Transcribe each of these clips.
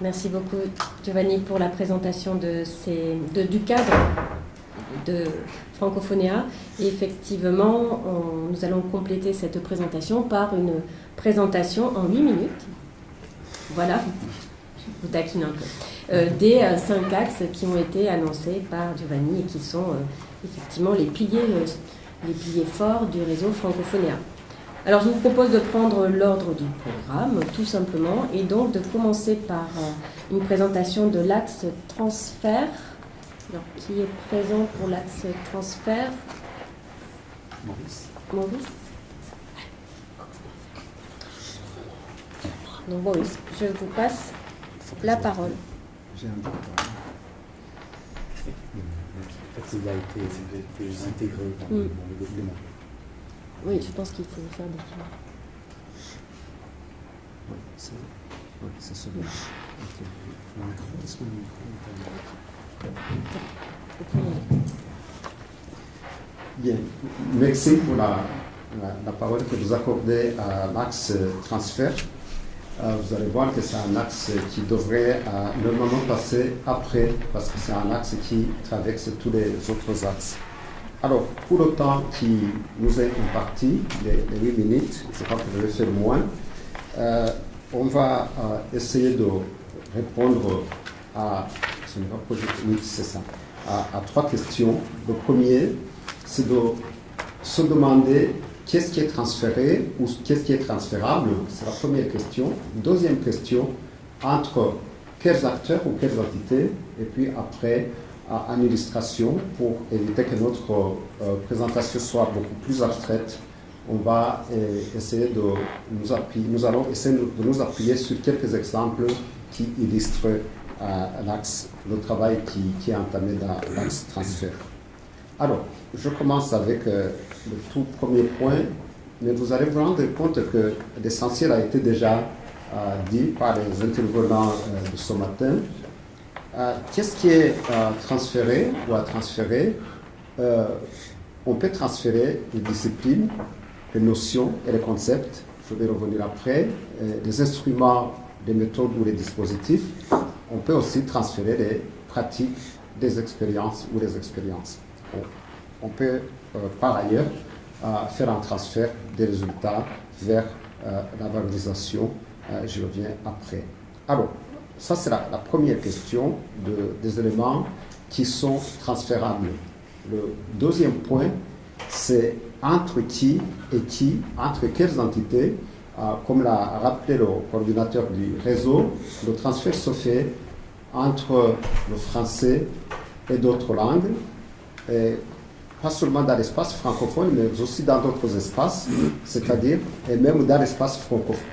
Merci beaucoup Giovanni pour la présentation du cadre de Francophonia. Et effectivement, nous allons compléter cette présentation par une présentation en 8 minutes. Voilà, je vous taquine un peu. Des 5 axes qui ont été annoncés par Giovanni et qui sont effectivement les piliers forts du réseau Francophonia. Alors je vous propose de prendre l'ordre du programme, tout simplement, et donc de commencer par une présentation de l'axe transfert. Alors, qui est présent pour l'axe transfert? Maurice. Donc Maurice, je vous passe la parole. J'ai un doute. Peut-être qu'il a été intégré dans le document. Oui, je pense qu'il faut faire des films. Oui, c'est celui-là. Est-ce que Bien, merci pour la parole que vous accordez à l'axe transfert. Vous allez voir que c'est un axe qui devrait normalement passer après, parce que c'est un axe qui traverse tous les autres axes. Alors, pour le temps qui nous est imparti, les 8 minutes, je crois que je vais faire moins, on va essayer de répondre à 3 questions. Le premier, c'est de se demander qu'est-ce qui est transféré ou qu'est-ce qui est transférable. C'est la première question. Deuxième question, entre quels acteurs ou quelles entités, et puis après, en illustration, pour éviter que notre présentation soit beaucoup plus abstraite, on va essayer de nous appuyer, nous allons essayer de nous appuyer sur quelques exemples qui illustrent le travail qui est entamé dans l'axe transfert. Alors, je commence avec le tout premier point, mais vous allez vous rendre compte que l'essentiel a été déjà dit par les intervenants de ce matin. Qu'est-ce qui est transféré ou à transférer? On peut transférer les disciplines, les notions et les concepts. Je vais revenir après. Les instruments, les méthodes ou les dispositifs. On peut aussi transférer les pratiques, des expériences ou les expériences. On peut par ailleurs faire un transfert des résultats vers la valorisation. Je reviens après. Alors, ça, c'est la première question des éléments qui sont transférables. Le deuxième point, c'est entre qui et qui, entre quelles entités. Comme l'a rappelé le coordinateur du réseau, le transfert se fait entre le français et d'autres langues, et pas seulement dans l'espace francophone, mais aussi dans d'autres espaces, c'est-à-dire, et même dans l'espace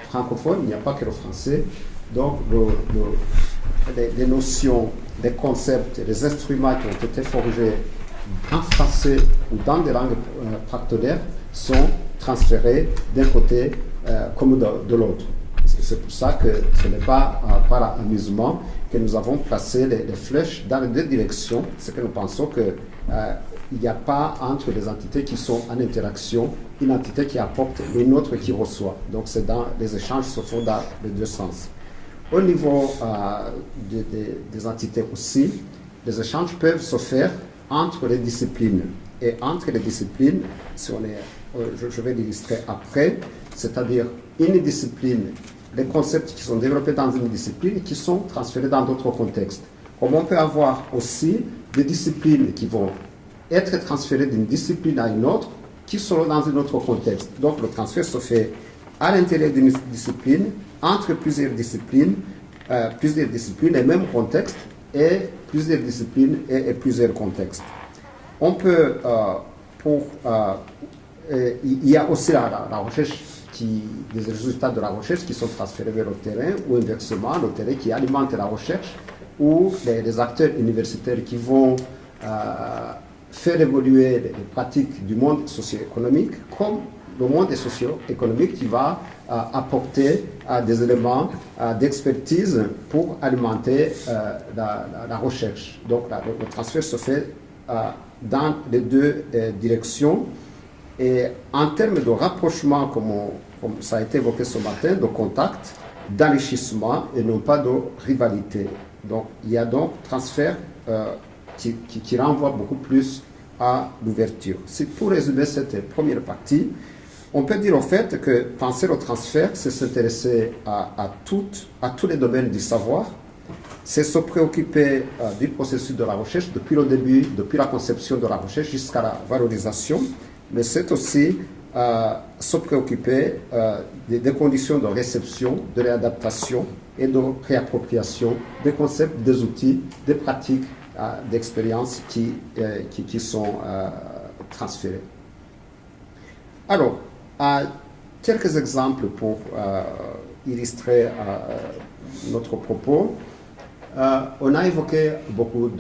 francophone, il n'y a pas que le français. Donc, les notions, les concepts, les instruments qui ont été forgés en français ou dans des langues partenaires sont transférés d'un côté comme de l'autre. C'est pour ça que ce n'est pas par amusement que nous avons placé les flèches dans les deux directions. C'est que nous pensons qu'il n'y a pas entre les entités qui sont en interaction une entité qui apporte et une autre qui reçoit. Donc les échanges se font dans les deux sens. Au niveau des entités aussi, les échanges peuvent se faire entre les disciplines. Et entre les disciplines, je vais l'illustrer après, c'est-à-dire une discipline, les concepts qui sont développés dans une discipline et qui sont transférés dans d'autres contextes. Comme on peut avoir aussi des disciplines qui vont être transférées d'une discipline à une autre, qui seront dans un autre contexte. Donc le transfert se fait à l'intérieur d'une discipline, entre plusieurs disciplines et même contexte, et plusieurs disciplines et plusieurs contextes. On peut, il y a aussi la recherche, des résultats de la recherche qui sont transférés vers le terrain, ou inversement, le terrain qui alimente la recherche, ou les acteurs universitaires qui vont faire évoluer les pratiques du monde socio-économique, comme le monde socio-économique qui va apporter des éléments d'expertise pour alimenter la recherche. Donc le transfert se fait dans les deux directions. Et en termes de rapprochement, comme ça a été évoqué ce matin, de contact, d'enrichissement et non pas de rivalité. Donc, il y a donc transfert qui renvoie beaucoup plus à l'ouverture. C'est pour résumer cette première partie. On peut dire au fait que penser au transfert, c'est s'intéresser à tous les domaines du savoir, c'est se préoccuper du processus de la recherche depuis le début, depuis la conception de la recherche jusqu'à la valorisation, mais c'est aussi se préoccuper des conditions de réception, de réadaptation et de réappropriation des concepts, des outils, des pratiques, d'expériences qui sont transférés. Alors, quelques exemples pour illustrer notre propos. On a évoqué beaucoup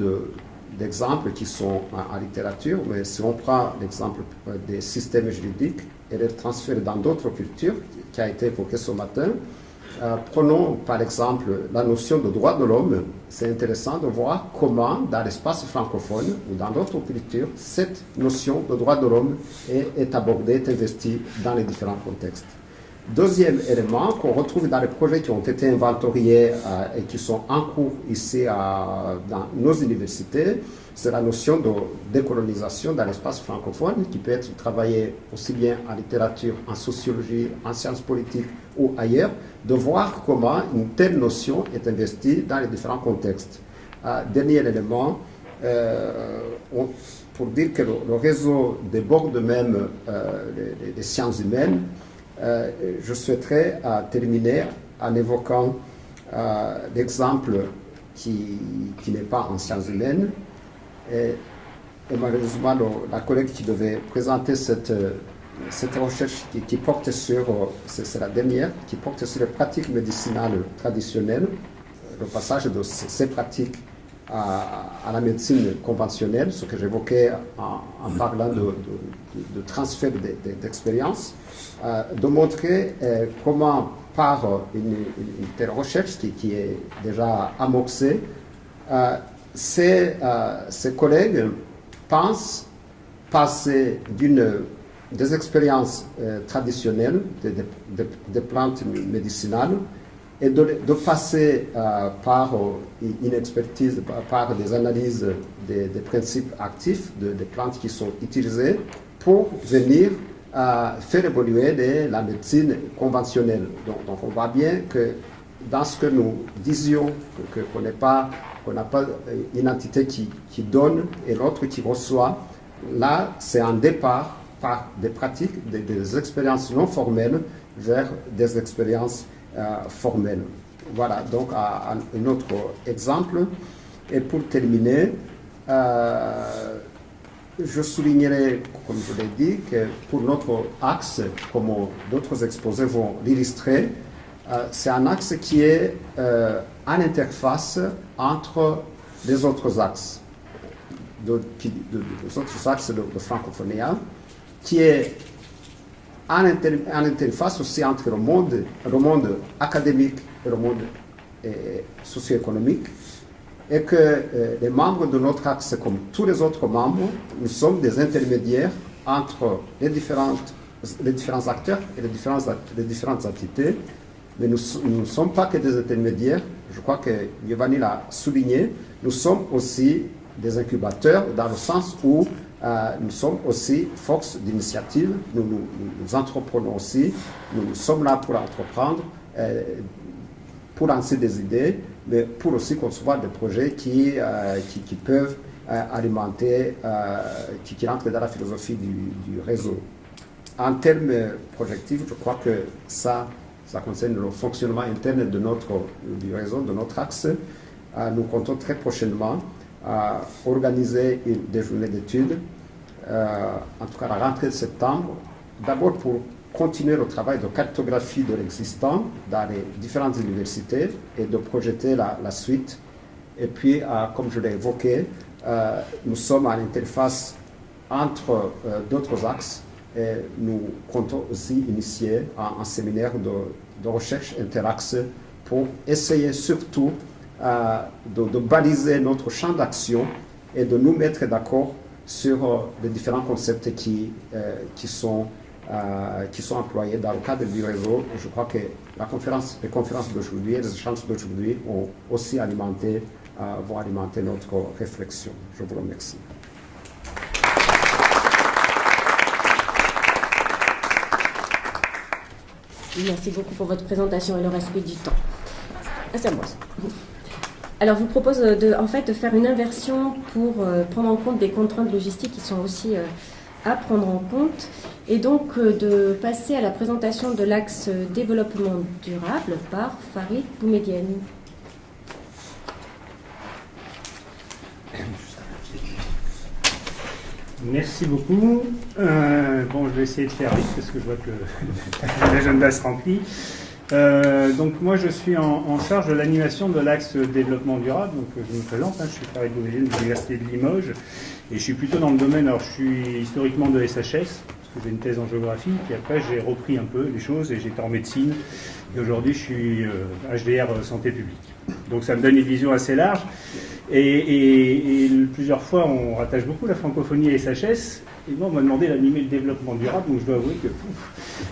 d'exemples qui sont en littérature, mais si on prend l'exemple des systèmes juridiques et les transferts dans d'autres cultures, qui a été évoqué ce matin, prenons par exemple la notion de droit de l'homme. C'est intéressant de voir comment dans l'espace francophone ou dans d'autres cultures, cette notion de droit de l'homme est abordée, est investie dans les différents contextes. Deuxième élément qu'on retrouve dans les projets qui ont été inventoriés et qui sont en cours ici dans nos universités, c'est la notion de décolonisation dans l'espace francophone qui peut être travaillée aussi bien en littérature, en sociologie, en sciences politiques ou ailleurs, de voir comment une telle notion est investie dans les différents contextes. Dernier élément, pour dire que le réseau déborde même les sciences humaines, je souhaiterais terminer en évoquant l'exemple qui n'est pas en sciences humaines. Et malheureusement, la collègue qui devait présenter cette recherche qui porte sur, c'est la dernière, qui porte sur les pratiques médicinales traditionnelles, le passage de ces pratiques à la médecine conventionnelle, ce que j'évoquais en parlant de transfert d'expérience, de montrer comment par une telle recherche qui est déjà amorcée, ces collègues pensent passer des expériences traditionnelles des plantes médicinales et de passer par une expertise, par des analyses des principes actifs des plantes qui sont utilisées pour venir faire évoluer la médecine conventionnelle. Donc on voit bien que dans ce que nous disions, qu'on n'a pas une entité qui donne et l'autre qui reçoit, là c'est un départ par des pratiques, des expériences non formelles vers des expériences formelles. Voilà, donc un autre exemple. Et pour terminer, je soulignerai, comme je l'ai dit, que pour notre axe, comme d'autres exposés vont l'illustrer, c'est un axe qui est en interface entre les autres axes, les autres axes de francophonie, qui est en interface aussi entre le monde académique et le monde socio-économique, et que les membres de notre axe, comme tous les autres membres, nous sommes des intermédiaires entre les différents acteurs et les différentes entités, mais nous ne sommes pas que des intermédiaires. Je crois que Giovanni l'a souligné, nous sommes aussi des incubateurs dans le sens où nous sommes aussi force d'initiative, nous entreprenons aussi, nous sommes là pour entreprendre, pour lancer des idées, mais pour aussi concevoir des projets qui peuvent alimenter, qui rentrent dans la philosophie du réseau. En termes projectifs, je crois que ça concerne le fonctionnement interne du réseau, de notre axe. Nous comptons très prochainement organiser des journées d'études, en tout cas à la rentrée de septembre, d'abord pour continuer le travail de cartographie de l'existant dans les différentes universités et de projeter la suite. Et puis, comme je l'ai évoqué, nous sommes à l'interface entre d'autres axes et nous comptons aussi initier un séminaire de recherche interaxe pour essayer surtout de baliser notre champ d'action et de nous mettre d'accord sur les différents concepts qui sont qui sont employés dans le cadre du réseau. Je crois que les conférences d'aujourd'hui, les échanges d'aujourd'hui ont aussi vont alimenter notre réflexion. Je vous remercie. Merci beaucoup pour votre présentation et le respect du temps. C'est à moi. Alors, je vous propose en fait, de faire une inversion pour prendre en compte des contraintes logistiques qui sont aussi à prendre en compte, et donc de passer à la présentation de l'axe développement durable par Farid Boumedienne. Merci beaucoup. Bon, je vais essayer de faire vite parce que je vois que l'agenda se remplit. Donc moi, je suis en charge de l'animation de l'axe développement durable. Donc je me présente, je suis Farid Boumedienne de l'Université de Limoges et je suis plutôt dans le domaine, alors je suis historiquement de SHS, parce que j'ai une thèse en géographie, puis après j'ai repris un peu les choses et j'étais en médecine et aujourd'hui je suis HDR santé publique. Donc ça me donne une vision assez large. Et plusieurs fois, on rattache beaucoup la francophonie à SHS. Et moi, on m'a demandé d'animer le développement durable, donc je dois avouer que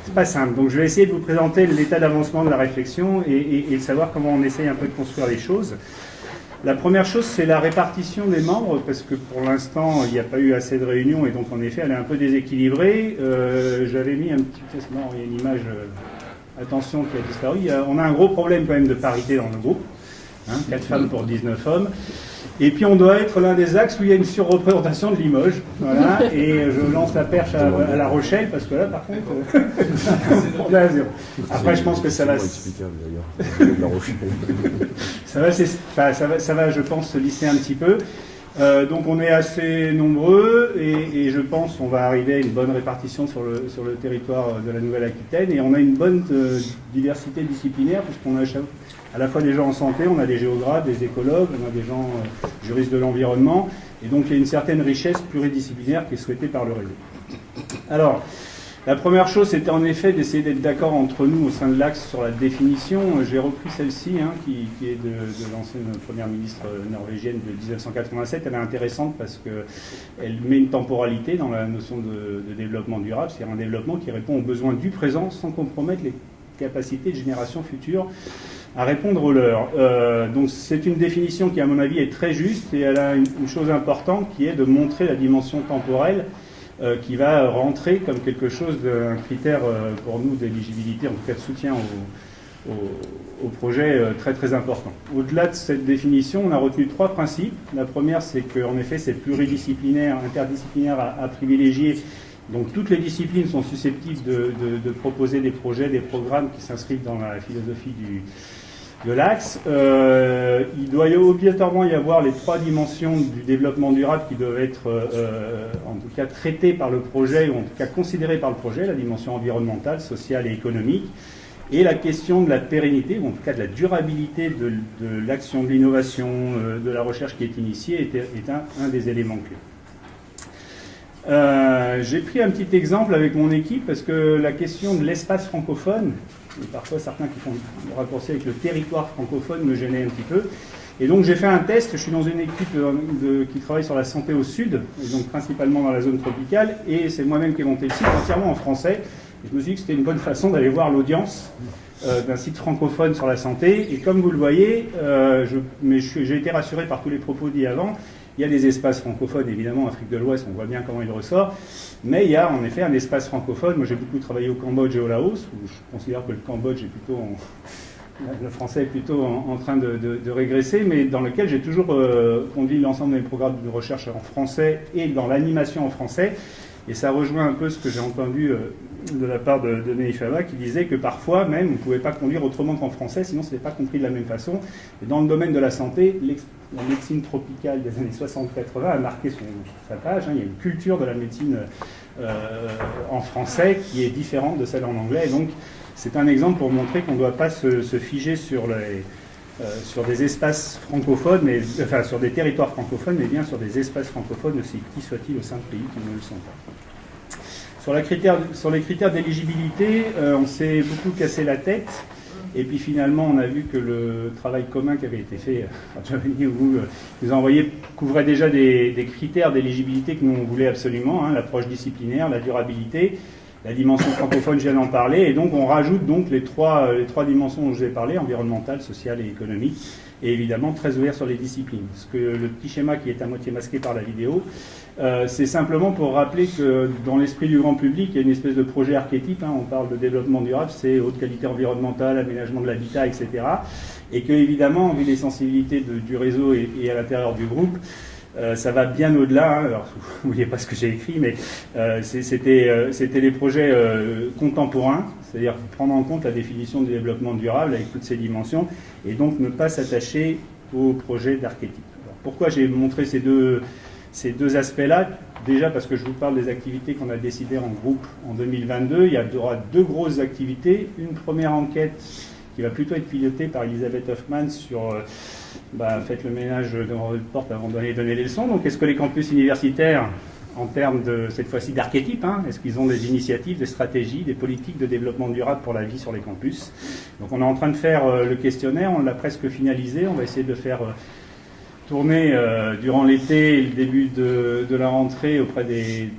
c'est pas simple. Donc je vais essayer de vous présenter l'état d'avancement de la réflexion et de savoir comment on essaye un peu de construire les choses. La première chose, c'est la répartition des membres, parce que pour l'instant, il n'y a pas eu assez de réunions, et donc en effet, elle est un peu déséquilibrée. J'avais mis un petit... Non, il y a une image, attention, qui a disparu. On a un gros problème quand même de parité dans le groupe. 4 femmes pour 19 hommes. Et puis on doit être l'un des axes où il y a une surreprésentation de Limoges. Voilà. Et je lance la perche à La Rochelle, parce que là, par contre, on a zéro. Après, je pense que ça va... ça va, je pense, se lisser un petit peu. Donc on est assez nombreux et je pense qu'on va arriver à une bonne répartition sur le territoire de la Nouvelle-Aquitaine. Et on a une bonne diversité disciplinaire, puisqu'on a à la fois des gens en santé, on a des géographes, des écologues, on a des gens juristes de l'environnement, et donc il y a une certaine richesse pluridisciplinaire qui est souhaitée par le réseau. Alors, la première chose, c'était en effet d'essayer d'être d'accord entre nous au sein de l'axe sur la définition. J'ai repris celle-ci, qui est de l'ancienne première ministre norvégienne de 1987. Elle est intéressante parce qu'elle met une temporalité dans la notion de développement durable, c'est-à-dire un développement qui répond aux besoins du présent sans compromettre les capacités de générations futures à répondre aux leurs. Donc c'est une définition qui, à mon avis, est très juste, et elle a une chose importante qui est de montrer la dimension temporelle qui va rentrer comme quelque chose d'un critère pour nous d'éligibilité, en tout cas de soutien au projet très très important. Au-delà de cette définition, on a retenu 3 principes. La première, c'est qu'en effet, c'est pluridisciplinaire, interdisciplinaire à privilégier. Donc toutes les disciplines sont susceptibles de proposer des projets, des programmes qui s'inscrivent dans la philosophie de l'axe. Il doit obligatoirement y avoir les 3 dimensions du développement durable qui doivent être en tout cas traitées par le projet, ou en tout cas considérées par le projet, la dimension environnementale, sociale et économique, et la question de la pérennité, ou en tout cas de la durabilité de l'action de l'innovation, de la recherche qui est initiée, est un des éléments clés. J'ai pris un petit exemple avec mon équipe parce que la question de l'espace francophone, et parfois certains qui font le raccourci avec le territoire francophone, me gênait un petit peu. Et donc j'ai fait un test, je suis dans une équipe qui travaille sur la santé au sud, et donc principalement dans la zone tropicale, et c'est moi-même qui ai monté le site entièrement en français. Et je me suis dit que c'était une bonne façon d'aller voir l'audience d'un site francophone sur la santé. Et comme vous le voyez, j'ai été rassuré par tous les propos dits avant. Il y a des espaces francophones, évidemment, en Afrique de l'Ouest, on voit bien comment il ressort. Mais il y a en effet un espace francophone. Moi, j'ai beaucoup travaillé au Cambodge et au Laos, où je considère que le Cambodge est plutôt... le français est plutôt en train de régresser, mais dans lequel j'ai toujours conduit l'ensemble de mes programmes de recherche en français et dans l'animation en français. Et ça rejoint un peu ce que j'ai entendu de la part de Neifava, qui disait que parfois même on ne pouvait pas conduire autrement qu'en français, sinon ce n'est pas compris de la même façon. Et dans le domaine de la santé, la médecine tropicale des années 60-80 a marqué sa page. Il y a une culture de la médecine en français qui est différente de celle en anglais. Et donc c'est un exemple pour montrer qu'on ne doit pas se figer sur des espaces francophones, enfin sur des territoires francophones, mais bien sur des espaces francophones, aussi petits soient-ils au sein de pays qui ne le sont pas. Sur les critères d'éligibilité, on s'est beaucoup cassé la tête, et puis finalement on a vu que le travail commun qui avait été fait par Giovanni ou vous nous a envoyé couvrait déjà des critères d'éligibilité que nous on voulait absolument, l'approche disciplinaire, la durabilité, La dimension francophone, je viens d'en parler, et donc on rajoute donc les trois dimensions dont je vous ai parlé, environnementale, sociale et économique, et évidemment très ouvert sur les disciplines. Parce que le petit schéma qui est à moitié masqué par la vidéo, c'est simplement pour rappeler que dans l'esprit du grand public, il y a une espèce de projet archétype, on parle de développement durable, c'est haute qualité environnementale, aménagement de l'habitat, etc. Et que évidemment, vu les sensibilités du réseau et à l'intérieur du groupe, ça va bien au-delà. Alors, vous ne voyez pas ce que j'ai écrit, mais c'était les projets contemporains, c'est-à-dire prendre en compte la définition du développement durable avec toutes ses dimensions, et donc ne pas s'attacher aux projets d'archétype. Pourquoi j'ai montré ces deux aspects-là? Déjà parce que je vous parle des activités qu'on a décidées en groupe en 2022. Il y aura deux grosses activités. Une première enquête qui va plutôt être pilotée par Elisabeth Hoffman sur faites le ménage devant votre porte avant d'aller donner les leçons. Donc est-ce que les campus universitaires, en termes de cette fois-ci d'archétype, est-ce qu'ils ont des initiatives, des stratégies, des politiques de développement durable pour la vie sur les campus? Donc on est en train de faire le questionnaire, on l'a presque finalisé, on va essayer de faire tourner durant l'été et le début de la rentrée auprès des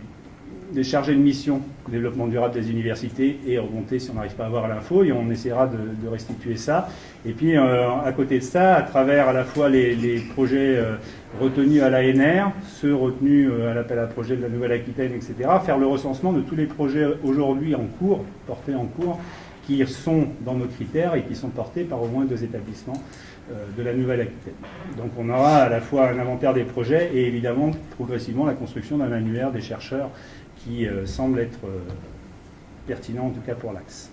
chargés de mission développement durable des universités et remonter si on n'arrive pas à avoir l'info, et on essaiera de restituer ça. Et puis à côté de ça, à travers à la fois les projets retenus à l'ANR, ceux retenus à l'appel à projet de la Nouvelle-Aquitaine, etc., faire le recensement de tous les projets aujourd'hui en cours, portés en cours, qui sont dans nos critères et qui sont portés par au moins 2 établissements de la Nouvelle-Aquitaine. Donc on aura à la fois un inventaire des projets et évidemment progressivement la construction d'un annuaire des chercheurs qui semble être pertinent en tout cas pour l'Axe.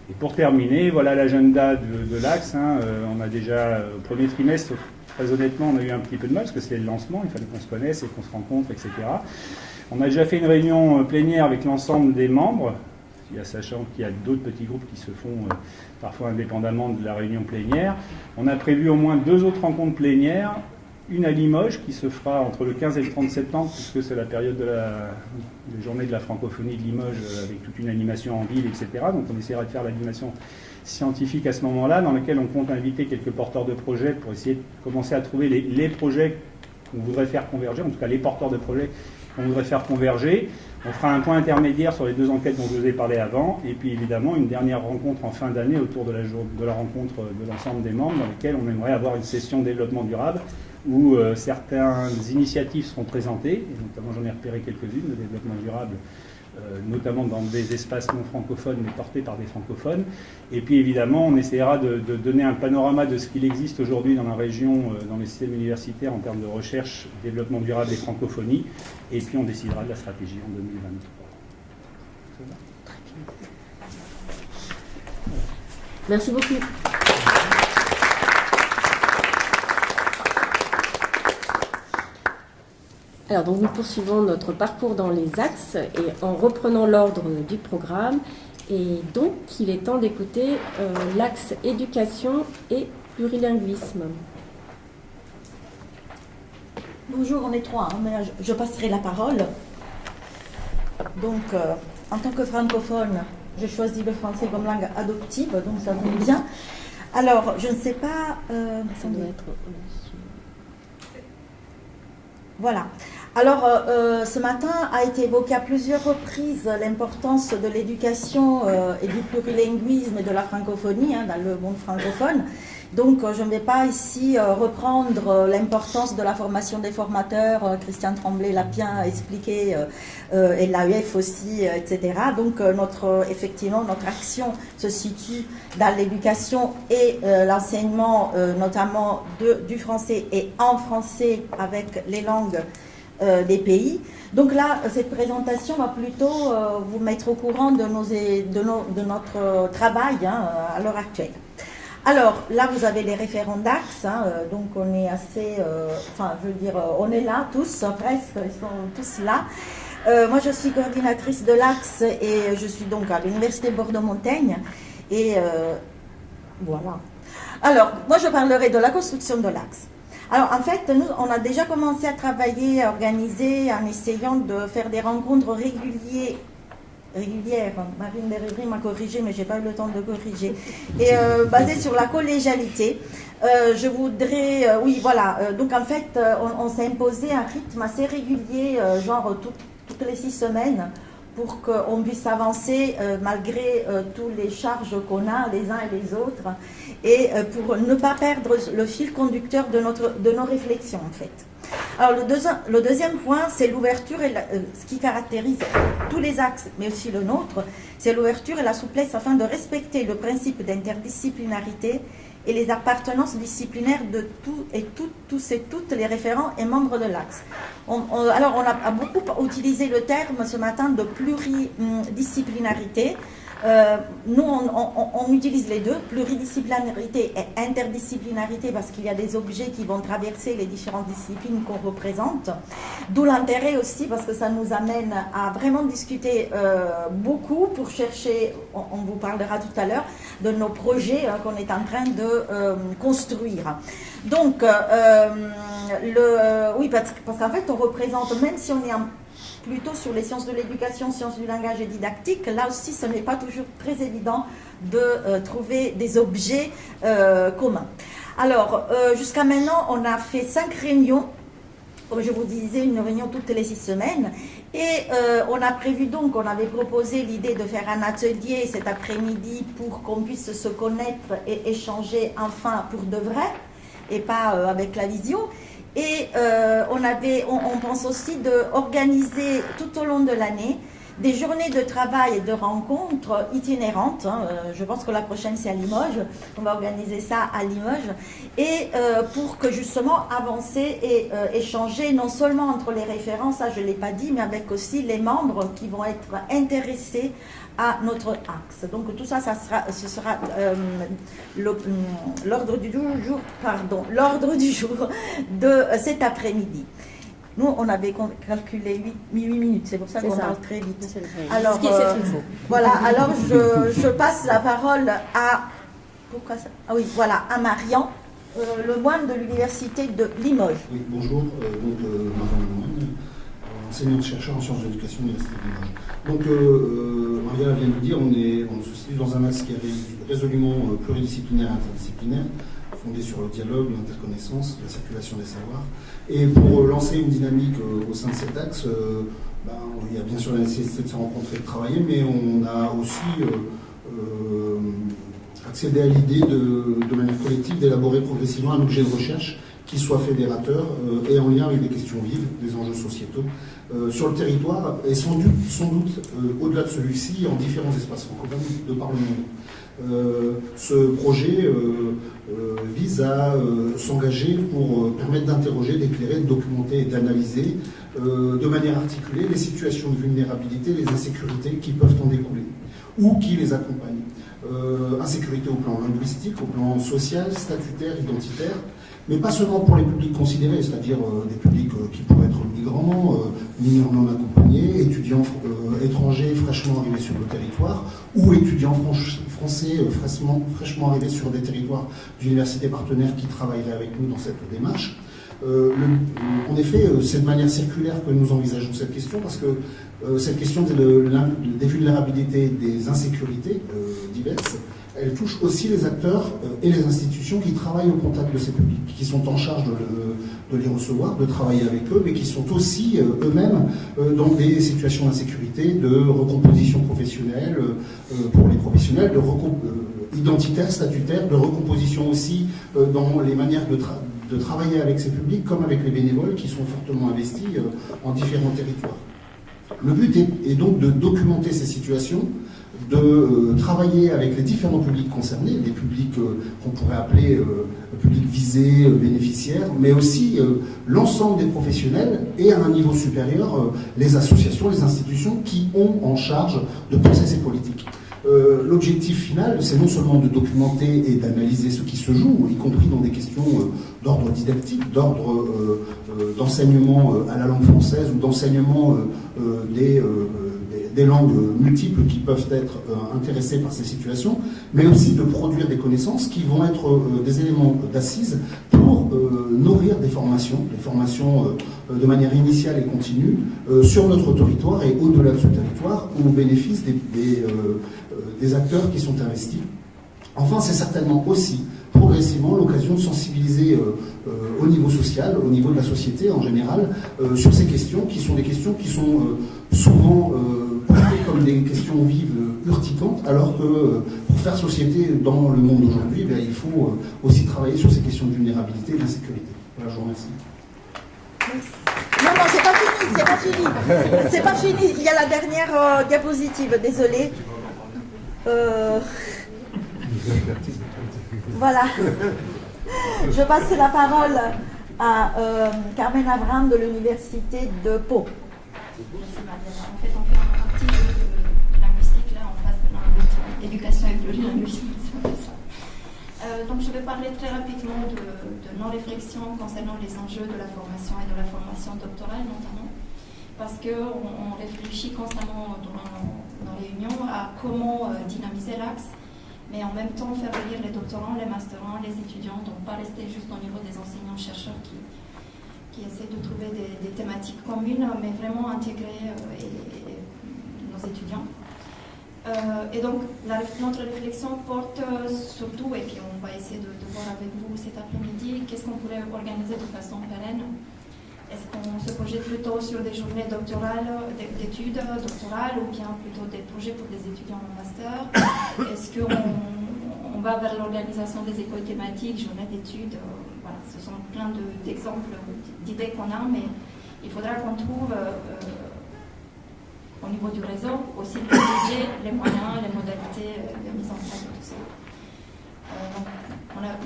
Et pour terminer, voilà l'agenda de l'Axe. On a déjà au premier trimestre, très honnêtement, on a eu un petit peu de mal parce que c'était le lancement, il fallait qu'on se connaisse et qu'on se rencontre, etc. On a déjà fait une réunion plénière avec l'ensemble des membres, sachant qu'il y a d'autres petits groupes qui se font parfois indépendamment de la réunion plénière. On a prévu au moins 2 autres rencontres plénières, une à Limoges qui se fera entre le 15 et le 30 septembre, puisque c'est la période des journées de la francophonie de Limoges, avec toute une animation en ville, etc. Donc on essaiera de faire l'animation scientifique à ce moment-là, dans laquelle on compte inviter quelques porteurs de projets pour essayer de commencer à trouver les projets qu'on voudrait faire converger, en tout cas les porteurs de projets qu'on voudrait faire converger. On fera un point intermédiaire sur les 2 enquêtes dont je vous ai parlé avant, et puis évidemment une dernière rencontre en fin d'année autour de la rencontre de l'ensemble des membres, dans laquelle on aimerait avoir une session développement durable, où certaines initiatives seront présentées, et notamment j'en ai repéré quelques-unes de développement durable, notamment dans des espaces non francophones, mais portés par des francophones. Et puis évidemment, on essaiera de donner un panorama de ce qu'il existe aujourd'hui dans la région, dans les systèmes universitaires en termes de recherche, développement durable et francophonie, et puis on décidera de la stratégie en 2023. Merci beaucoup. Alors, donc, nous poursuivons notre parcours dans les axes et en reprenant l'ordre du programme. Et donc, il est temps d'écouter l'axe éducation et plurilinguisme. Bonjour, on est 3, mais je passerai la parole. Donc, en tant que francophone, j'ai choisi le français comme langue adoptive, donc ça tombe bien. Alors, je ne sais pas... Ça doit être... Voilà. Alors, ce matin a été évoqué à plusieurs reprises l'importance de l'éducation et du plurilinguisme et de la francophonie dans le monde francophone. Donc, je ne vais pas ici reprendre l'importance de la formation des formateurs. Christian Tremblay l'a bien expliqué, et l'AEF aussi, etc. Donc, effectivement, notre action se situe dans l'éducation et l'enseignement, notamment du français et en français avec les langues des pays. Donc là, cette présentation va plutôt vous mettre au courant de notre travail à l'heure actuelle. Alors là, vous avez les référents d'Axe, donc on est assez, on est là tous, presque, ils sont tous là. Moi, je suis coordinatrice de l'Axe et je suis donc à l'Université Bordeaux-Montaigne. Et voilà. Alors, moi, je parlerai de la construction de l'Axe. Alors, en fait, nous, on a déjà commencé à travailler, à organiser, en essayant de faire des rencontres régulières. Marine Derrivry m'a corrigé, mais je n'ai pas eu le temps de corriger. Et basées sur la collégialité. Je voudrais... donc, en fait, on s'est imposé un rythme assez régulier, genre toutes les 6 semaines, pour qu'on puisse avancer malgré toutes les charges qu'on a les uns et les autres, et pour ne pas perdre le fil conducteur de nos réflexions en fait. Alors le deuxième point, c'est l'ouverture et ce qui caractérise tous les axes, mais aussi le nôtre, c'est l'ouverture et la souplesse afin de respecter le principe d'interdisciplinarité et les appartenances disciplinaires de tous et toutes les référents et membres de l'axe. Alors on a beaucoup utilisé le terme ce matin de pluridisciplinarité. Nous, on utilise les deux, pluridisciplinarité et interdisciplinarité, parce qu'il y a des objets qui vont traverser les différentes disciplines qu'on représente. D'où l'intérêt aussi, parce que ça nous amène à vraiment discuter beaucoup pour chercher, on vous parlera tout à l'heure, de nos projets qu'on est en train de construire. Donc, oui, parce qu'en fait, on représente, même si on est plutôt sur les sciences de l'éducation, sciences du langage et didactique, là aussi ce n'est pas toujours très évident de trouver des objets communs. Alors, jusqu'à maintenant, on a fait 5 réunions, comme je vous disais, une réunion toutes les 6 semaines, et on a prévu donc, on avait proposé l'idée de faire un atelier cet après-midi pour qu'on puisse se connaître et échanger enfin pour de vrai, et pas avec la visio. Et on pense aussi d'organiser tout au long de l'année des journées de travail et de rencontres itinérantes. Je pense que la prochaine c'est à Limoges. On va organiser ça à Limoges. Et pour que justement avancer et échanger non seulement entre les référents, ça je ne l'ai pas dit, mais avec aussi les membres qui vont être intéressés à notre axe. Donc tout ça, ce sera l'ordre du jour de cet après-midi. Nous, on avait calculé 8 minutes, c'est pour ça qu'on parle très vite. Alors, voilà, alors je passe la parole à... Pourquoi ça ? Ah oui, voilà, à Marian, le moine de l'université de Limoges. Oui, bonjour, donc Marian Lemoine, enseignant-chercheur en sciences de l'éducation de l'université de Limoges. Donc, Maria vient de dire, on se situe dans un axe qui est résolument pluridisciplinaire et interdisciplinaire, fondé sur le dialogue, l'interconnaissance, la circulation des savoirs. Et pour lancer une dynamique au sein de cet axe, il y a bien sûr la nécessité de se rencontrer et de travailler, mais on a aussi accédé à l'idée de manière collective d'élaborer progressivement un objet de recherche qui soit fédérateur et en lien avec des questions vives, des enjeux sociétaux sur le territoire, et sans doute au-delà de celui-ci, en différents espaces francophones de par le monde. Ce projet vise à s'engager pour permettre d'interroger, d'éclairer, de documenter et d'analyser de manière articulée les situations de vulnérabilité, les insécurités qui peuvent en découler ou qui les accompagnent. Insécurité au plan linguistique, au plan social, statutaire, identitaire, mais pas seulement pour les publics considérés, c'est-à-dire des publics qui pourraient être migrants, mineurs non accompagnés, étudiants étrangers fraîchement arrivés sur le territoire, ou étudiants français fraîchement arrivés sur des territoires d'universités partenaires qui travailleraient avec nous dans cette démarche. En effet, c'est de manière circulaire que nous envisageons cette question, parce que cette question des vulnérabilités, des insécurités diverses, elle touche aussi les acteurs et les institutions qui travaillent au contact de ces publics, qui sont en charge de les recevoir, de travailler avec eux, mais qui sont aussi eux-mêmes dans des situations d'insécurité, de recomposition professionnelle pour les professionnels, identitaire, statutaire, de recomposition aussi dans les manières de travailler avec ces publics, comme avec les bénévoles qui sont fortement investis en différents territoires. Le but est donc de documenter ces situations, de travailler avec les différents publics concernés, les publics qu'on pourrait appeler publics visés, bénéficiaires, mais aussi l'ensemble des professionnels et à un niveau supérieur, les associations, les institutions qui ont en charge de penser ces politiques. L'objectif final, c'est non seulement de documenter et d'analyser ce qui se joue, y compris dans des questions d'ordre didactique, d'ordre d'enseignement à la langue française ou d'enseignement des langues multiples qui peuvent être intéressées par ces situations, mais aussi de produire des connaissances qui vont être des éléments d'assise pour nourrir des formations de manière initiale et continue sur notre territoire et au-delà de ce territoire, au bénéfice des acteurs qui sont investis. Enfin, c'est certainement aussi progressivement l'occasion de sensibiliser au niveau social, au niveau de la société en général, sur ces questions qui sont des questions qui sont souvent portées alors que pour faire société dans le monde d'aujourd'hui, il faut aussi travailler sur ces questions de vulnérabilité et d'insécurité. Voilà, je vous remercie. Non, c'est pas fini, c'est pas fini. C'est pas fini. Il y a la dernière diapositive, désolé. Voilà. Je passe la parole à Carmen Avram de l'Université de Pau. Merci Mariana. En fait, on fait un partie de linguistique là en face de l'éducation et plurilinguisme. Donc je vais parler très rapidement de nos réflexions concernant les enjeux de la formation et de la formation doctorale notamment, parce qu'on réfléchit constamment dans nos réunions à comment dynamiser l'axe, mais en même temps faire venir les doctorants, les masterants, les étudiants, donc pas rester juste au niveau des enseignants-chercheurs qui essaient de trouver des thématiques communes, mais vraiment intégrer nos étudiants. Et donc, notre réflexion porte surtout, et puis on va essayer de voir avec vous cet après-midi, qu'est-ce qu'on pourrait organiser de façon pérenne. Est-ce qu'on se projette plutôt sur des journées d'études doctorales, ou bien plutôt des projets pour des étudiants en master? Est-ce qu'on va vers l'organisation des écoles thématiques, journées d'études? Voilà, ce sont plein d'exemples, d'idées qu'on a, mais il faudra qu'on trouve au niveau du réseau aussi le budget, les moyens, les modalités de mise en place de tout ça.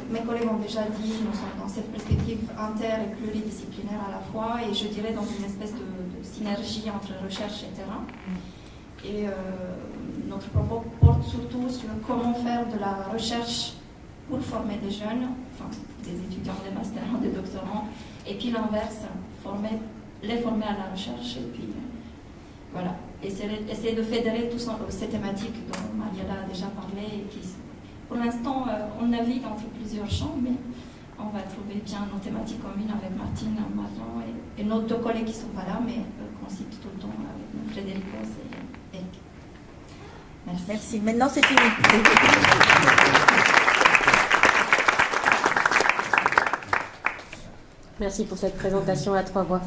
Mes collègues ont déjà dit, nous sommes dans cette perspective inter- et pluridisciplinaire à la fois, et je dirais dans une espèce de synergie entre recherche et terrain. Et notre propos porte surtout sur comment faire de la recherche pour former des jeunes, enfin des étudiants, des masterants, des doctorants, et puis l'inverse, les former à la recherche, et puis voilà, essayer de fédérer toutes ces thématiques dont Mariela a déjà parlé, et qui, pour l'instant, on navigue entre plusieurs champs, mais on va trouver bien nos thématiques communes avec Martine, Marion et nos deux collègues qui ne sont pas là, mais qu'on cite tout le temps avec Frédéricos et Eric. Merci. Merci. Maintenant, c'est fini. Merci pour cette présentation à 3 voix.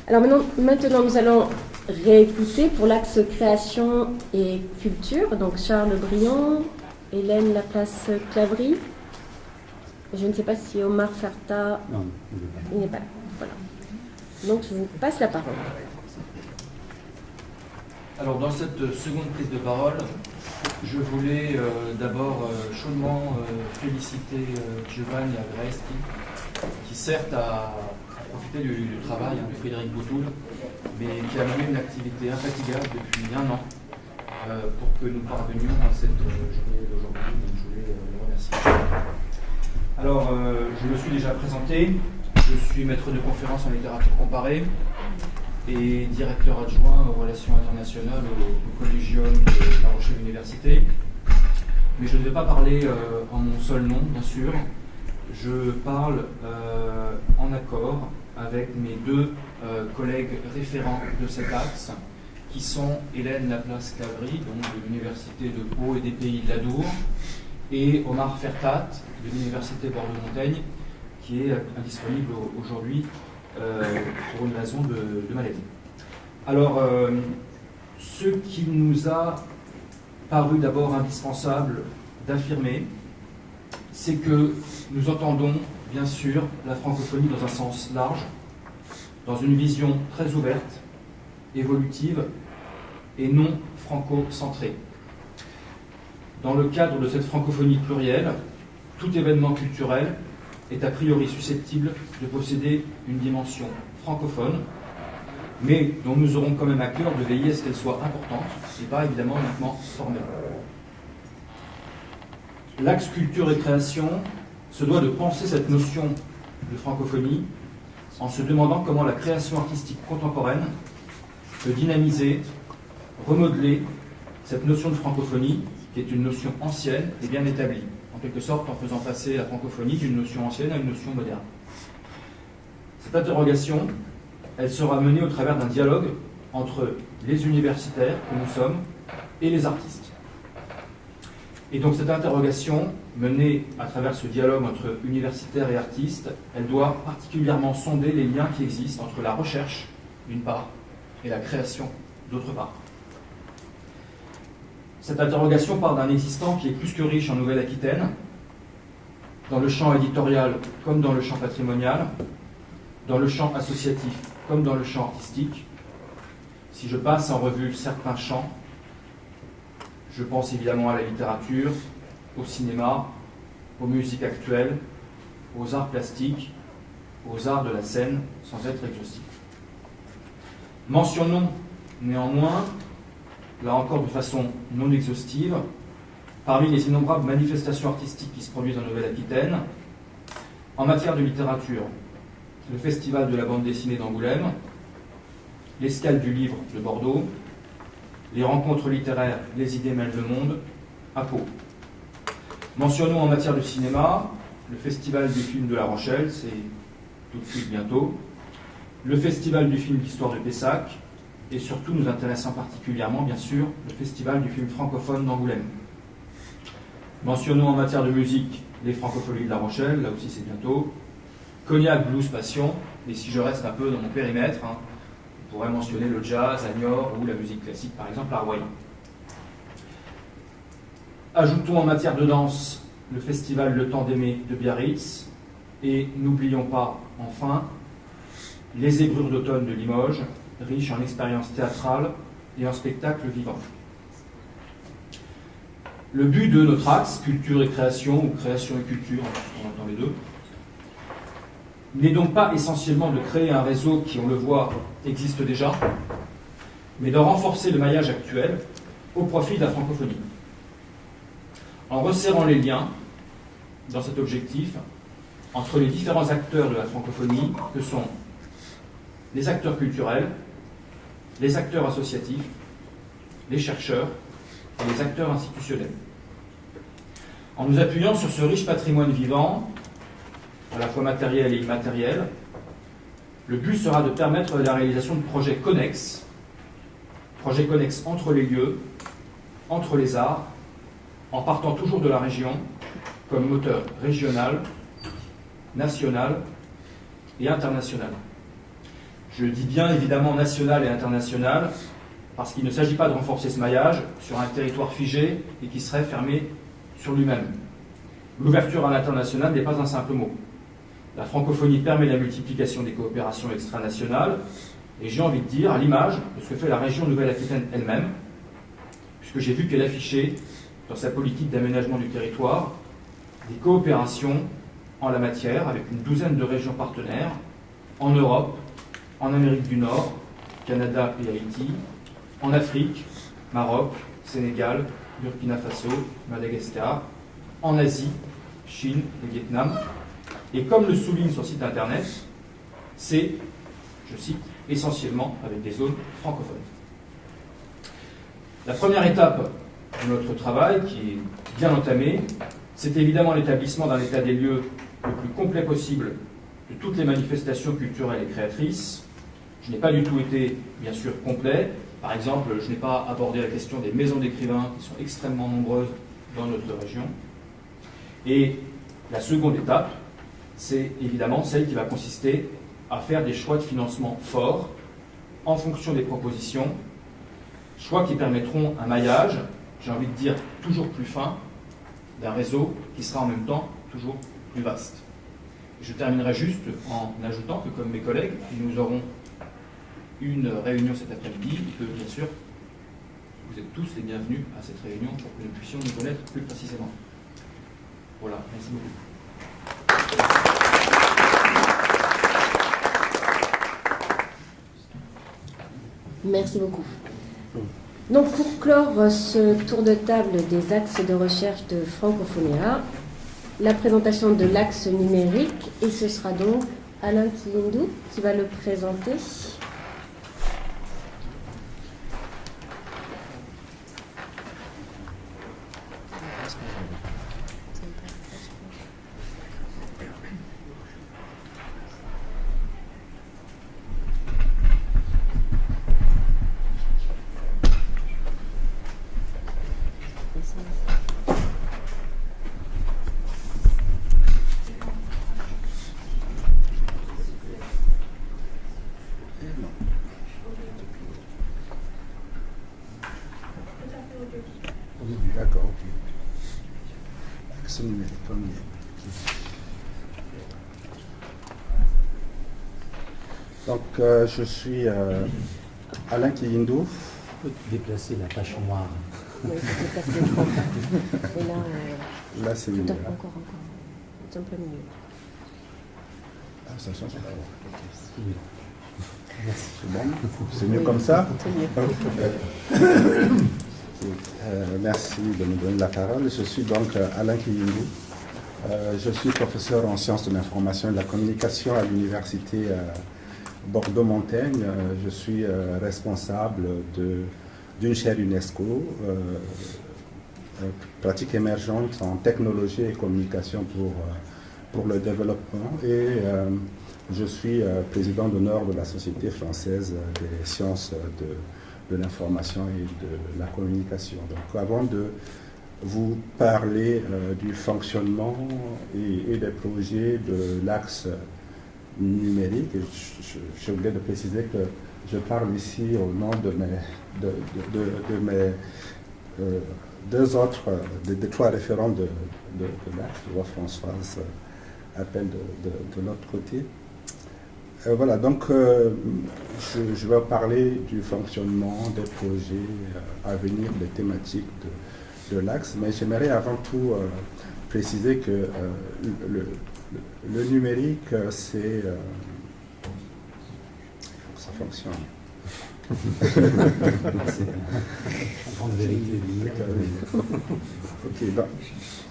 Alors maintenant, nous allons réécouter pour l'axe création et culture. Donc Charles Briand, Hélène Laplace-Clavry. Je ne sais pas si Omar Farta... Non, il n'est pas là. Voilà. Donc je vous passe la parole. Alors dans cette seconde prise de parole, je voulais d'abord chaudement féliciter Giovanni Agresti, qui certes a profité du travail de Frédéric Boutoul, mais qui a mené une activité infatigable depuis 1 an pour que nous parvenions à cette journée d'aujourd'hui. Donc je voulais le remercier. Alors, je me suis déjà présenté. Je suis maître de conférence en littérature comparée et directeur adjoint aux relations internationales au Collegium de La Rochelle Université. Mais je ne vais pas parler en mon seul nom, bien sûr. Je parle en accord avec mes 2 collègues référents de cet axe, qui sont Hélène Laplace-Clavry, donc de l'Université de Pau et des Pays de l'Adour, et Omar Fertat, de l'Université Bordeaux-Montaigne, qui est indisponible aujourd'hui pour une raison de maladie. Alors, ce qui nous a paru d'abord indispensable d'affirmer, c'est que nous entendons bien sûr la francophonie dans un sens large, dans une vision très ouverte, évolutive et non franco-centrée. Dans le cadre de cette francophonie plurielle, tout événement culturel est a priori susceptible de posséder une dimension francophone, mais dont nous aurons quand même à cœur de veiller à ce qu'elle soit importante et pas évidemment uniquement formelle. L'axe culture et création se doit de penser cette notion de francophonie en se demandant comment la création artistique contemporaine peut dynamiser, remodeler cette notion de francophonie, qui est une notion ancienne et bien établie, en quelque sorte en faisant passer la francophonie d'une notion ancienne à une notion moderne. Cette interrogation, elle sera menée au travers d'un dialogue entre les universitaires que nous sommes et les artistes. Et donc cette interrogation, menée à travers ce dialogue entre universitaires et artistes, elle doit particulièrement sonder les liens qui existent entre la recherche, d'une part, et la création, d'autre part. Cette interrogation part d'un existant qui est plus que riche en Nouvelle-Aquitaine, dans le champ éditorial comme dans le champ patrimonial, dans le champ associatif comme dans le champ artistique. Si je passe en revue certains champs, je pense évidemment à la littérature, au cinéma, aux musiques actuelles, aux arts plastiques, aux arts de la scène, sans être exhaustif. Mentionnons néanmoins, là encore de façon non exhaustive, parmi les innombrables manifestations artistiques qui se produisent en Nouvelle-Aquitaine, en matière de littérature, le Festival de la bande dessinée d'Angoulême, l'Escale du livre de Bordeaux, les rencontres littéraires Les idées mêlent le monde à Pau. Mentionnons en matière de cinéma, le Festival du film de La Rochelle, c'est tout de suite bientôt, le Festival du film d'histoire de Pessac, et surtout nous intéressant particulièrement, bien sûr, le Festival du film francophone d'Angoulême. Mentionnons en matière de musique les Francopholies de La Rochelle, là aussi c'est bientôt, Cognac, Blues, Passion, et si je reste un peu dans mon périmètre, on pourrait mentionner le jazz à Niort ou la musique classique, par exemple, à Royan. Ajoutons en matière de danse le festival Le Temps d'aimer de Biarritz, et n'oublions pas, enfin, les Zébrures d'automne de Limoges, riches en expériences théâtrales et en spectacles vivants. Le but de notre axe, culture et création, ou création et culture, on entend les deux, n'est donc pas essentiellement de créer un réseau qui, on le voit, existe déjà, mais de renforcer le maillage actuel au profit de la francophonie. En resserrant les liens, dans cet objectif, entre les différents acteurs de la francophonie, que sont les acteurs culturels, les acteurs associatifs, les chercheurs et les acteurs institutionnels. En nous appuyant sur ce riche patrimoine vivant, à la fois matériel et immatériel, le but sera de permettre la réalisation de projets connexes entre les lieux, entre les arts, en partant toujours de la région comme moteur régional, national et international. Je dis bien évidemment national et international, parce qu'il ne s'agit pas de renforcer ce maillage sur un territoire figé et qui serait fermé sur lui-même. L'ouverture à l'international n'est pas un simple mot. La francophonie permet la multiplication des coopérations extranationales, et j'ai envie de dire, à l'image de ce que fait la région Nouvelle-Aquitaine elle-même, puisque j'ai vu qu'elle affichait, dans sa politique d'aménagement du territoire, des coopérations en la matière avec une douzaine de régions partenaires, en Europe, en Amérique du Nord, Canada et Haïti, en Afrique, Maroc, Sénégal, Burkina Faso, Madagascar, en Asie, Chine et Vietnam. Et comme le souligne son site internet, c'est, je cite, essentiellement avec des zones francophones. La première étape de notre travail, qui est bien entamée, c'est évidemment l'établissement d'un état des lieux le plus complet possible de toutes les manifestations culturelles et créatrices. Je n'ai pas du tout été, bien sûr, complet. Par exemple, je n'ai pas abordé la question des maisons d'écrivains, qui sont extrêmement nombreuses dans notre région. Et la seconde étape, c'est évidemment celle qui va consister à faire des choix de financement forts en fonction des propositions, choix qui permettront un maillage, j'ai envie de dire toujours plus fin, d'un réseau qui sera en même temps toujours plus vaste. Je terminerai juste en ajoutant que, comme mes collègues, nous aurons une réunion cet après-midi et que, bien sûr, vous êtes tous les bienvenus à cette réunion pour que nous puissions nous connaître plus précisément. Voilà, merci beaucoup. Merci beaucoup. Donc pour clore ce tour de table des axes de recherche de Francophonéa, la présentation de l'axe numérique, et ce sera donc Alain Kilindou qui va le présenter. au début. D'accord, ok. Action numérique, premier. Donc, je suis Alain Kiyindou. On peut déplacer la tâche noire. Oui, il faut déplacer l'écran. Et là, Là, c'est mieux. encore. C'est un peu mieux. Ah, ça change pas. Oui. Merci. C'est bon? C'est mieux comme ça? C'est mieux. Merci de me donner la parole. Je suis donc Alain Kiyindou. Je suis professeur en sciences de l'information et de la communication à l'université Bordeaux-Montaigne. Je suis responsable d'une chaire UNESCO, pratique émergente en technologie et communication pour le développement. Et je suis président d'honneur de la Société française des sciences de l'information et de la communication. Donc, avant de vous parler du fonctionnement et des projets de l'axe numérique, j'ai oublié de préciser que je parle ici au nom de mes des trois référents de l'axe. Je vois Françoise appelle de l'autre côté. Voilà, donc je vais parler du fonctionnement des projets à venir, des thématiques de l'axe, mais j'aimerais avant tout préciser que le numérique, c'est... ça fonctionne. C'est une grande vérité. Ok,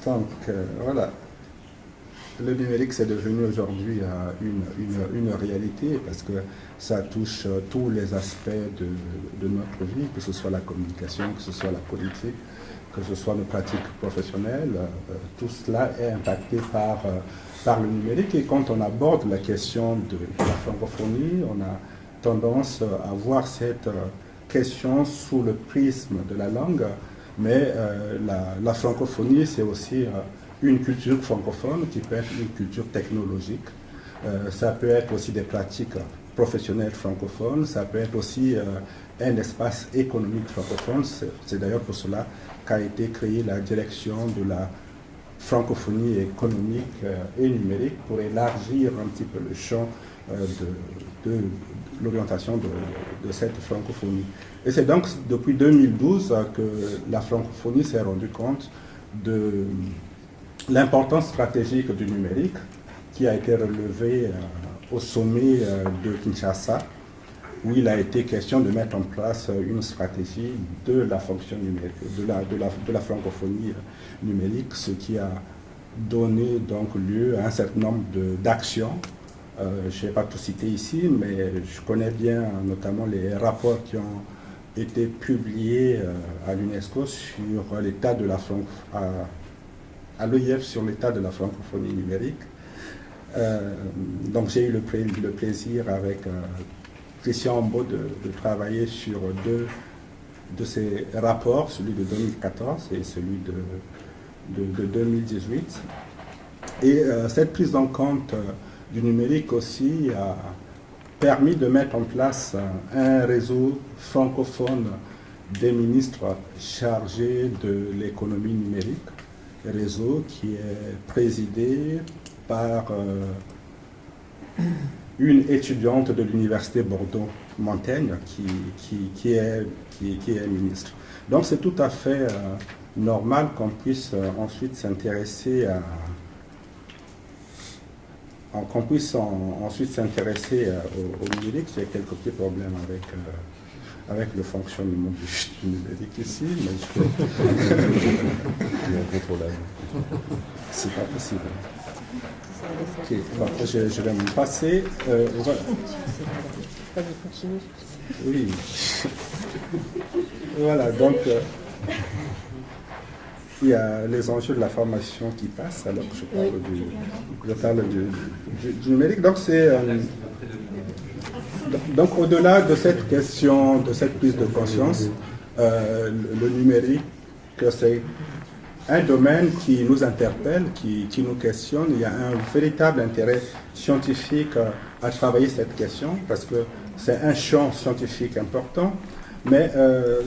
donc voilà. Le numérique, c'est devenu aujourd'hui une réalité parce que ça touche tous les aspects de notre vie, que ce soit la communication, que ce soit la politique, que ce soit nos pratiques professionnelles. Tout cela est impacté par le numérique. Et quand on aborde la question de la francophonie, on a tendance à voir cette question sous le prisme de la langue, mais la francophonie, c'est aussi une culture francophone qui peut être une culture technologique. Ça peut être aussi des pratiques professionnelles francophones, ça peut être aussi un espace économique francophone. C'est d'ailleurs pour cela qu'a été créée la direction de la francophonie économique et numérique pour élargir un petit peu le champ de l'orientation de cette francophonie. Et c'est donc depuis 2012 que la francophonie s'est rendue compte de l'importance stratégique du numérique qui a été relevée au sommet de Kinshasa, où il a été question de mettre en place une stratégie de la fonction numérique, de la francophonie numérique, ce qui a donné donc lieu à un certain nombre d'actions. Je ne vais pas tout citer ici, mais je connais bien notamment les rapports qui ont été publiés à l'UNESCO sur l'état de la à l'OIF sur l'état de la francophonie numérique. Donc j'ai eu le plaisir avec Christian Ambo de travailler sur deux de ces rapports, celui de 2014 et celui de 2018. Et cette prise en compte du numérique aussi a permis de mettre en place un réseau francophone des ministres chargés de l'économie numérique, réseau qui est présidé par une étudiante de l'université Bordeaux-Montaigne qui est ministre. Donc c'est tout à fait normal qu'on puisse ensuite s'intéresser au numérique. J'ai quelques petits problèmes avec le fonctionnement du numérique ici, mais je peux... C'est pas possible. Ok, bon, je vais me passer. Voilà. Oui. Voilà, donc il y a les enjeux de la formation qui passent alors que je parle du numérique. Donc c'est donc au-delà de cette question, de cette prise de conscience, le numérique, c'est un domaine qui nous interpelle, qui nous questionne. Il y a un véritable intérêt scientifique à travailler cette question parce que c'est un champ scientifique important, mais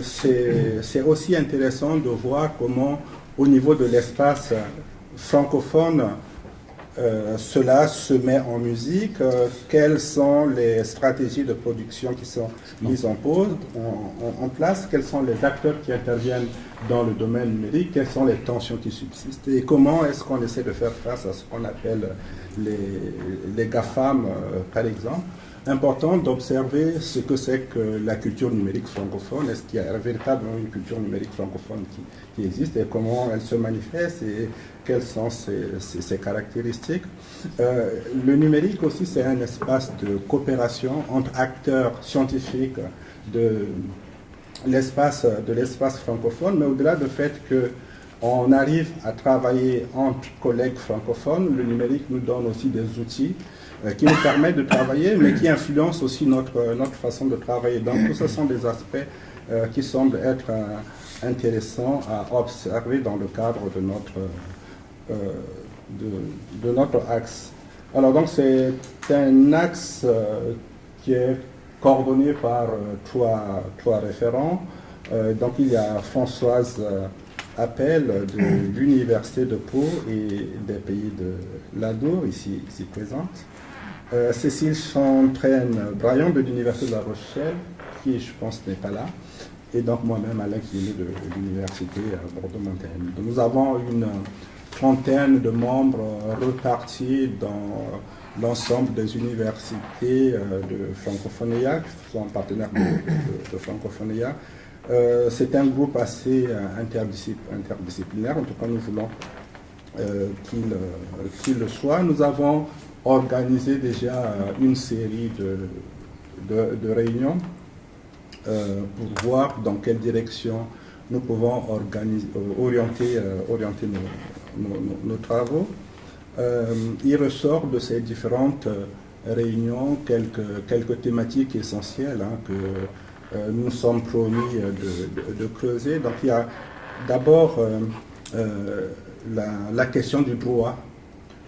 c'est aussi intéressant de voir comment, au niveau de l'espace francophone, cela se met en musique, quelles sont les stratégies de production qui sont mises en place, quels sont les acteurs qui interviennent dans le domaine numérique, quelles sont les tensions qui subsistent et comment est-ce qu'on essaie de faire face à ce qu'on appelle les GAFAM, par exemple. Important d'observer ce que c'est que la culture numérique francophone. Est-ce qu'il y a véritablement une culture numérique francophone qui existe et comment elle se manifeste et quelles sont ses caractéristiques. Le numérique aussi, c'est un espace de coopération entre acteurs scientifiques de l'espace francophone, mais au-delà du fait qu'on arrive à travailler entre collègues francophones, le numérique nous donne aussi des outils qui nous permettent de travailler, mais qui influencent aussi notre façon de travailler. Donc, tout ce sont des aspects qui semblent être intéressants à observer dans le cadre de notre axe. Alors, donc, c'est un axe qui est coordonné par trois référents. Donc, il y a Françoise Appel de l'Université de Pau et des pays de l'Adour, ici présente. Cécile Chantraine-Braillon de l'Université de La Rochelle, qui je pense n'est pas là, et donc moi-même Alain qui est de l'Université Bordeaux-Montaigne. Nous avons une trentaine de membres répartis dans l'ensemble des universités de Francophonia, qui sont partenaires de Francophonia. C'est un groupe assez interdisciplinaire, en tout cas nous voulons qu'il le soit. Nous avons organisé déjà une série de réunions pour voir dans quelle direction nous pouvons orienter nos travaux. Il ressort de ces différentes réunions quelques thématiques essentielles que nous sommes promis de creuser. Donc il y a d'abord la question du droit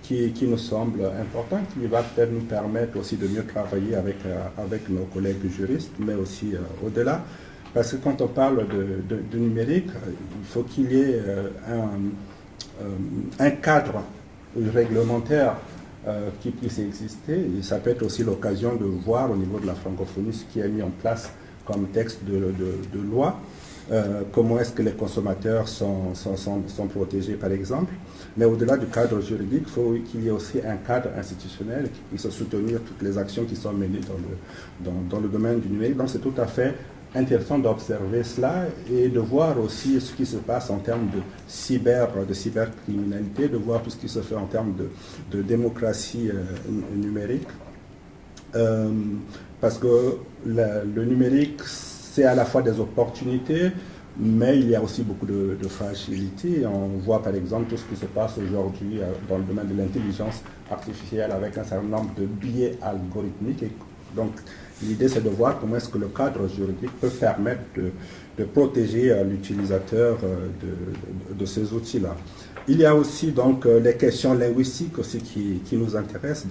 qui nous semble important, qui va peut-être nous permettre aussi de mieux travailler avec nos collègues juristes, mais aussi au-delà. Parce que quand on parle de numérique, il faut qu'il y ait un cadre réglementaire qui puisse exister. Et ça peut être aussi l'occasion de voir au niveau de la francophonie ce qui est mis en place comme texte de loi. Comment est-ce que les consommateurs sont protégés, par exemple. Mais au-delà du cadre juridique, il faut qu'il y ait aussi un cadre institutionnel qui puisse soutenir toutes les actions qui sont menées dans le domaine du numérique. Donc c'est tout à fait intéressant d'observer cela et de voir aussi ce qui se passe en termes de cybercriminalité, de voir tout ce qui se fait en termes de démocratie numérique. Parce que le numérique, c'est à la fois des opportunités, mais il y a aussi beaucoup de fragilité. On voit par exemple tout ce qui se passe aujourd'hui dans le domaine de l'intelligence artificielle avec un certain nombre de biais algorithmiques. Et donc l'idée c'est de voir comment est-ce que le cadre juridique peut permettre de protéger l'utilisateur de ces outils-là. Il y a aussi donc les questions linguistiques aussi qui nous intéressent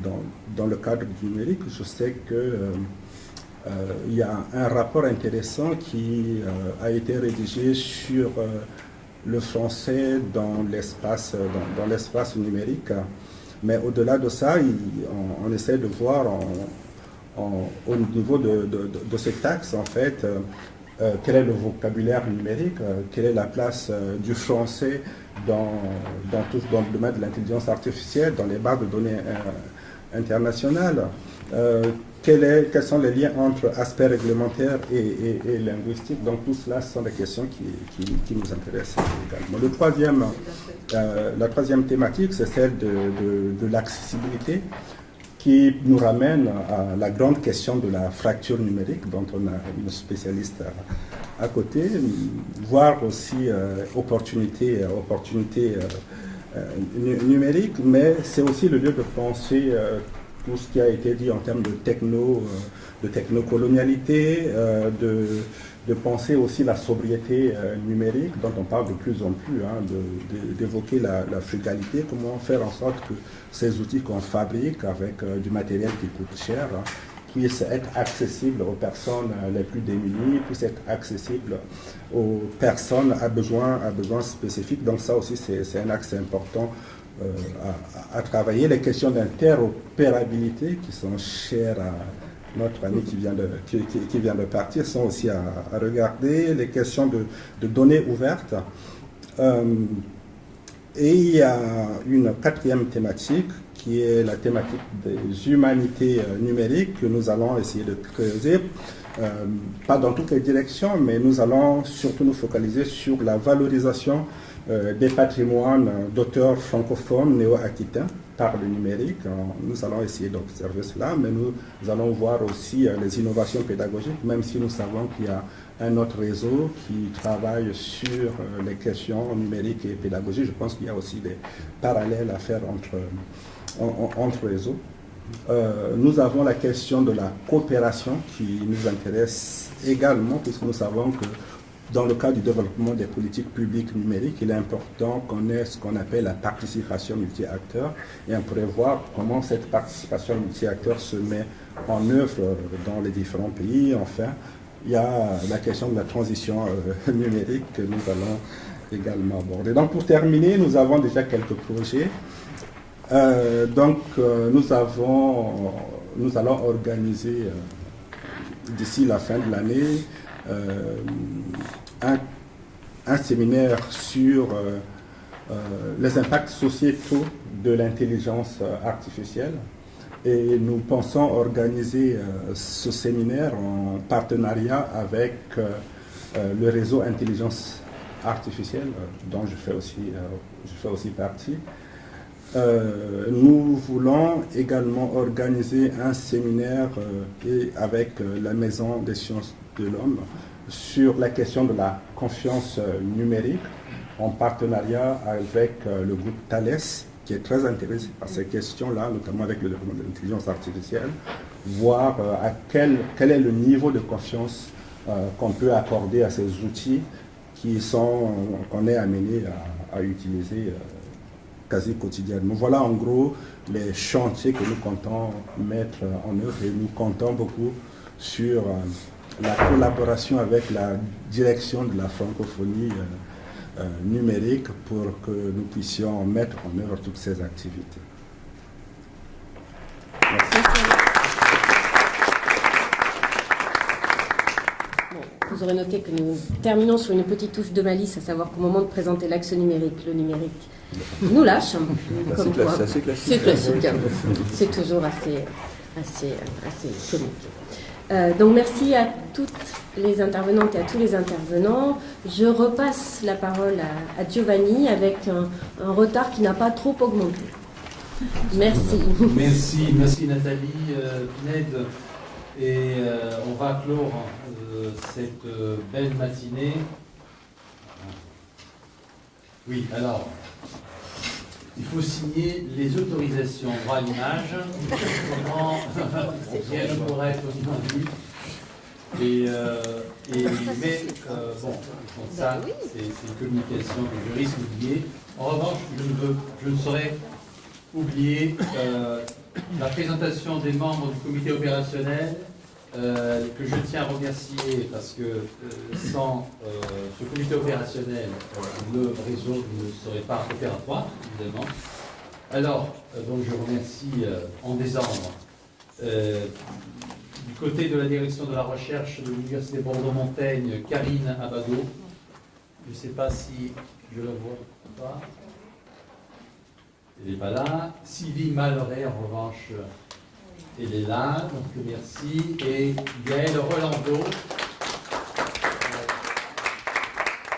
dans le cadre du numérique. Je sais que il y a un rapport intéressant qui a été rédigé sur le français dans l'espace numérique. Mais au-delà de ça, on essaie de voir au niveau de cet axe, en fait, quel est le vocabulaire numérique, quelle est la place du français dans le domaine de l'intelligence artificielle, dans les bases de données internationales. Quels sont les liens entre aspects réglementaires et linguistiques. Donc tout cela, ce sont des questions qui nous intéressent également. La troisième thématique, c'est celle de l'accessibilité, qui nous ramène à la grande question de la fracture numérique, dont on a une spécialiste à côté, voire aussi opportunités numériques, mais c'est aussi le lieu de penser tout ce qui a été dit en termes de technocolonialité, de penser aussi la sobriété numérique, dont on parle de plus en plus, d'évoquer la frugalité, comment faire en sorte que ces outils qu'on fabrique avec du matériel qui coûte cher puisse être accessible aux personnes les plus démunies, puisse être accessible aux personnes à besoins spécifiques. Donc ça aussi, c'est un axe important à travailler. Les questions d'interopérabilité qui sont chères à notre ami qui vient de partir sont aussi à regarder. Les questions de données ouvertes. Et il y a une quatrième thématique qui est la thématique des humanités numériques que nous allons essayer de creuser, pas dans toutes les directions, mais nous allons surtout nous focaliser sur la valorisation des patrimoines d'auteurs francophones néo-aquitains par le numérique. Nous allons essayer d'observer cela, mais nous allons voir aussi les innovations pédagogiques, même si nous savons qu'il y a un autre réseau qui travaille sur les questions numériques et pédagogiques. Je pense qu'il y a aussi des parallèles à faire entre réseaux. Nous avons la question de la coopération qui nous intéresse également, puisque nous savons que dans le cadre du développement des politiques publiques numériques, il est important qu'on ait ce qu'on appelle la participation multi-acteurs, et on pourrait voir comment cette participation multi-acteurs se met en œuvre dans les différents pays. Enfin, il y a la question de la transition numérique que nous allons également aborder. Donc pour terminer, nous avons déjà quelques projets. Nous allons organiser d'ici la fin de l'année un séminaire sur les impacts sociétaux de l'intelligence artificielle. Et nous pensons organiser ce séminaire en partenariat avec le réseau Intelligence Artificielle, dont je fais aussi partie. Nous voulons également organiser un séminaire avec la Maison des sciences de l'homme sur la question de la confiance numérique, en partenariat avec le groupe Thales, qui est très intéressé par ces questions-là, notamment avec le développement de l'intelligence artificielle, voir quel est le niveau de confiance qu'on peut accorder à ces outils qu'on est amené à utiliser quasi quotidiennement. Voilà en gros les chantiers que nous comptons mettre en œuvre, et nous comptons beaucoup sur la collaboration avec la direction de la francophonie numérique pour que nous puissions mettre en œuvre toutes ces activités. Merci. Vous aurez noté que nous terminons sur une petite touche de malice, à savoir qu'au moment de présenter l'axe numérique, le numérique nous lâche. Comme quoi. C'est classique. C'est classique. C'est toujours assez comique. Donc merci à toutes les intervenantes et à tous les intervenants. Je repasse la parole à Giovanni avec un retard qui n'a pas trop augmenté. Merci. Merci Nathalie, Pinède. Et on va clore cette belle matinée. Oui, alors, il faut signer les autorisations droit à l'image. Comment on siège pour être audible. Mais ça, c'est une communication que je risque d'oublier. En revanche, je ne saurais oublier la présentation des membres du comité opérationnel, que je tiens à remercier parce que sans ce comité opérationnel, le réseau ne serait pas opératoire, évidemment. Alors, donc je remercie en désordre du côté de la direction de la recherche de l'Université Bordeaux-Montaigne, Karine Abado. Je ne sais pas si je la vois ou pas. Elle n'est pas là. Sylvie Malloret, en revanche, elle est là, donc merci. Et Gaël Rolando,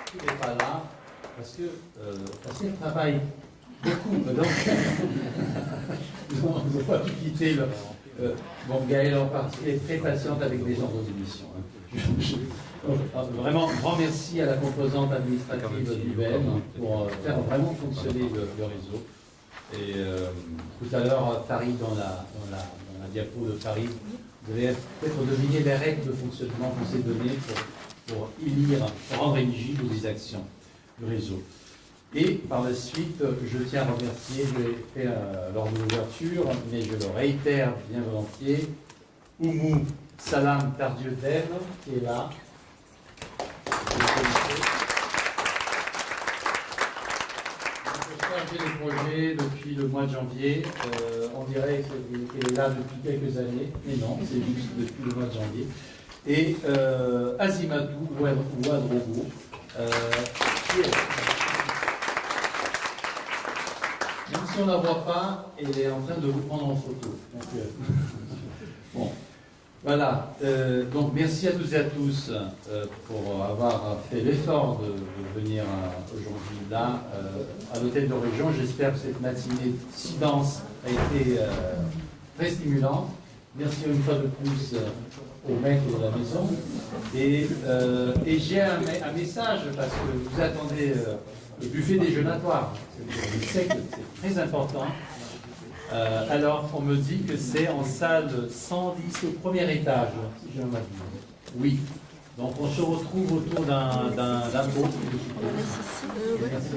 qui n'est pas là, parce qu'elle travaille beaucoup. Donc, on ne va pas pu quitter le... bon, Gaël en particulier est très patiente avec des ordres d'émission. Vraiment, grand merci à la composante administrative d'UVM pour faire vraiment fonctionner le réseau. Et tout à l'heure, Farid, dans la diapo de Farid, vous allez peut-être deviner les règles de fonctionnement que c'est donné pour rendre éligibles les actions du réseau. Et par la suite, je tiens à remercier, je l'ai fait lors de l'ouverture, mais je le réitère bien volontiers, Oumou Salam Tardieu-Dev, qui est là. J'ai les projets depuis le mois de janvier. On dirait qu'elle est là depuis quelques années, mais non, c'est juste depuis le mois de janvier. Et Azimatou Ouadrogo, qui est là. Même si on ne la voit pas, elle est en train de vous prendre en photo. Donc, bon. Voilà, donc merci à toutes et à tous pour avoir fait l'effort de venir aujourd'hui là, à l'hôtel de région. J'espère que cette matinée si dense a été très stimulante. Merci une fois de plus au maître de la maison. Et j'ai un message, parce que vous attendez le buffet déjeunatoire. Je sais que c'est très important. Alors, on me dit que c'est en salle 110 au premier étage, si je ne m'abuse. Oui. Donc, on se retrouve autour d'un pot. Merci.